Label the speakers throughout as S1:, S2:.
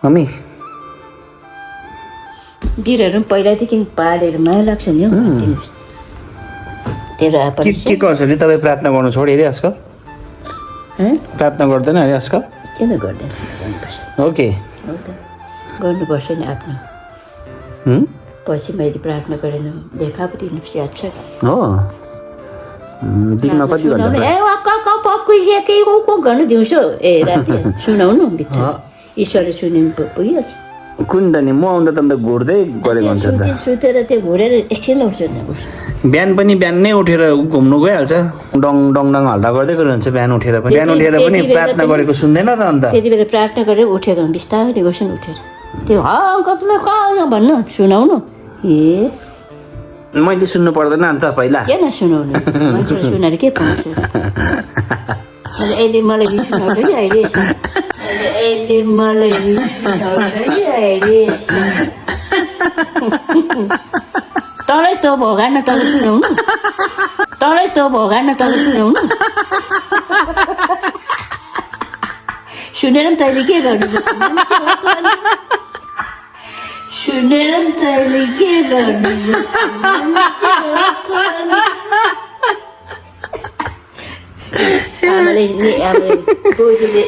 S1: mummy
S2: बिरहरू पनि पहिलादेखि पालेर माया लाग्छ नि हौ तेरो आपा
S1: के गर्छ नि तपाईँ प्रार्थना गर्नु छोड्यो अरे आजकल प्रार्थना गर्दैन अरे आजकल
S2: किन गर्दैन गर्नुपर्छ
S1: ओके
S2: हो त गर्नुपर्छ नि आफ्नो पछि मैले प्रार्थना गरेन देखा पो दिनुपर्छ याद छ
S1: हो दिनमा कति
S2: सुनाउनु
S1: घन्टा
S2: ए वाक्का पक्कुइसके को गर्नु दिउँसो ए राति सुनाउनु भित्र ईश्वरले सुन्नु पुगिहाल्छ
S1: कुन त नि म आउँदा त अन्त घुर्दै गरेको हुन्छ त
S2: सुतेर त्यो घुरेर एकछिन उठ्छ नि
S1: बिहान पनि बिहान नै उठेर घुम्नु गइहाल्छ डङ डङ डङ हल्ला गर्दै गर्नुहुन्छ बिहान उठेर पनि बिहान उठेर पनि प्रार्थना गरेको सुन्दैन त अन्त
S2: त्यति बेला प्रार्थना गरेर उठेको बिस्तारै गर्छ नि उठेर त्यो कहाँ भन्नु सुनाउनु ए
S1: मैले सुन्नु पर्दैन अन्त पहिला
S2: किन सुनाउनु मान्छेले सुनाएर के पाउँछ अहिले मलाई रिस उठाउँछ कि अहिले मलाई रिस उठाउँछ कि अहिले तलै तँ भगान तँले सुनाउनु तलै तँ भगान तँले सुनाउनु सुनेर पनि तैँले के गर्नु सुनेर पनि तैँले के गर्नु आमाले अब बोजूले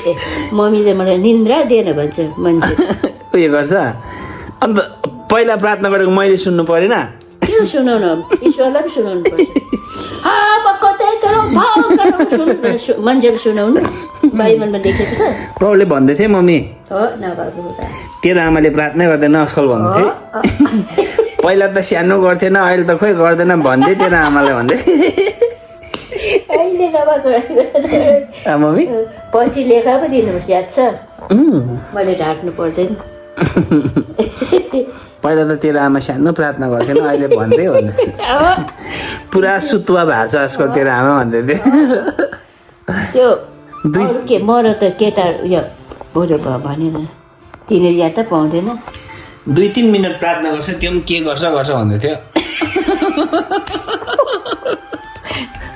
S2: मम्मी चाहिँ मलाई निन्द्रा दिएन भन्छ मान्छे
S1: उयो गर्छ अन्त पहिला प्रार्थना गरेको मैले सुन्नु परेन
S2: किन सुनाउनु ईश्वरलाई पनि सुनाउनु पर्छ मान्छेले सुनाउनु बाइबलमा लेखेको छ
S1: प्रभुले भन्दै थिएँ मम्मी
S2: हो नभएको
S1: तेरो आमाले प्रार्थना गर्दैन आजकल भन्थे पहिला त सानो गर्थेन अहिले त खोइ गर्दैन भन्दै तेरो आमाले भन्दै
S2: अहिले नभएको
S1: मम्मी
S2: पछि लेखा पो दिनुपर्छ याद छ मैले ढाँट्नु पर्दैन
S1: पहिला त तेरो आमा सानो प्रार्थना गर्थेन अहिले भन्दै भन्दै पुरा सुतुवा भएको छ आजकल तेरो आमा भन्दै थियो
S2: त्यो के म र त केटा उयो बोल्यो भनेन तिनीहरू याद त पाउँदैन
S1: 2-3 मिनट प्रार्थना गर्छ त्यो पनि के गर्छ भन्दै थियो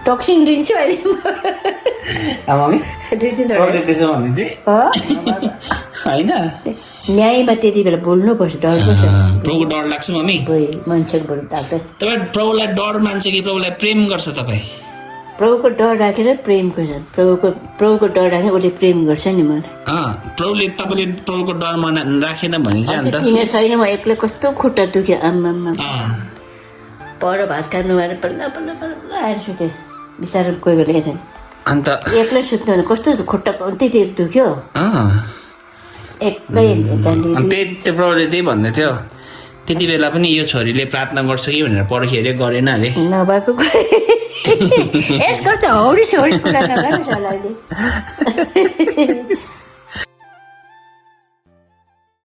S2: टक्सिङ दिन्छु अहिले
S1: मम्मी
S2: दुई दिन
S1: त्यसो भन्दै थिएँ होइन
S2: न्यायमा त्यति बेला बोल्नुपर्छ डरपर्छ
S1: प्रभुको डर लाग्छ मम्मी
S2: मान्छेको बोल्नु ताक्दैन
S1: तपाईँ प्रभुलाई डर मान्छ कि प्रभुलाई प्रेम गर्छ तपाईँ
S2: प्रभुको डर राखेर प्रेम गर्छ प्रभुको डर राखेर उसले प्रेम गर्छ नि मलाई
S1: प्रभुले तपाईँले प्रभुको डर राखेन भने चाहिँ अन्त
S2: तिनीहरू छैन म एक्लै कस्तो खुट्टा दुख्यो आम्मा पर भात खानु भएर बल्ल बल्ल बल्ल आएर सुत्यो बिचरा कोही बेला यता
S1: अन्त
S2: एक्लै सुत्नु कस्तो खुट्टा त्यति दुख्यो एक्लै
S1: त्यही प्रभुले त्यही भन्दै थियो त्यति बेला पनि यो छोरीले प्रार्थना गर्छ कि भनेर पर्खेर गरेन अरे
S2: नभएको यसको चाहिँ हौडी सौडी कुरा नगर्नुहोस् होला अहिले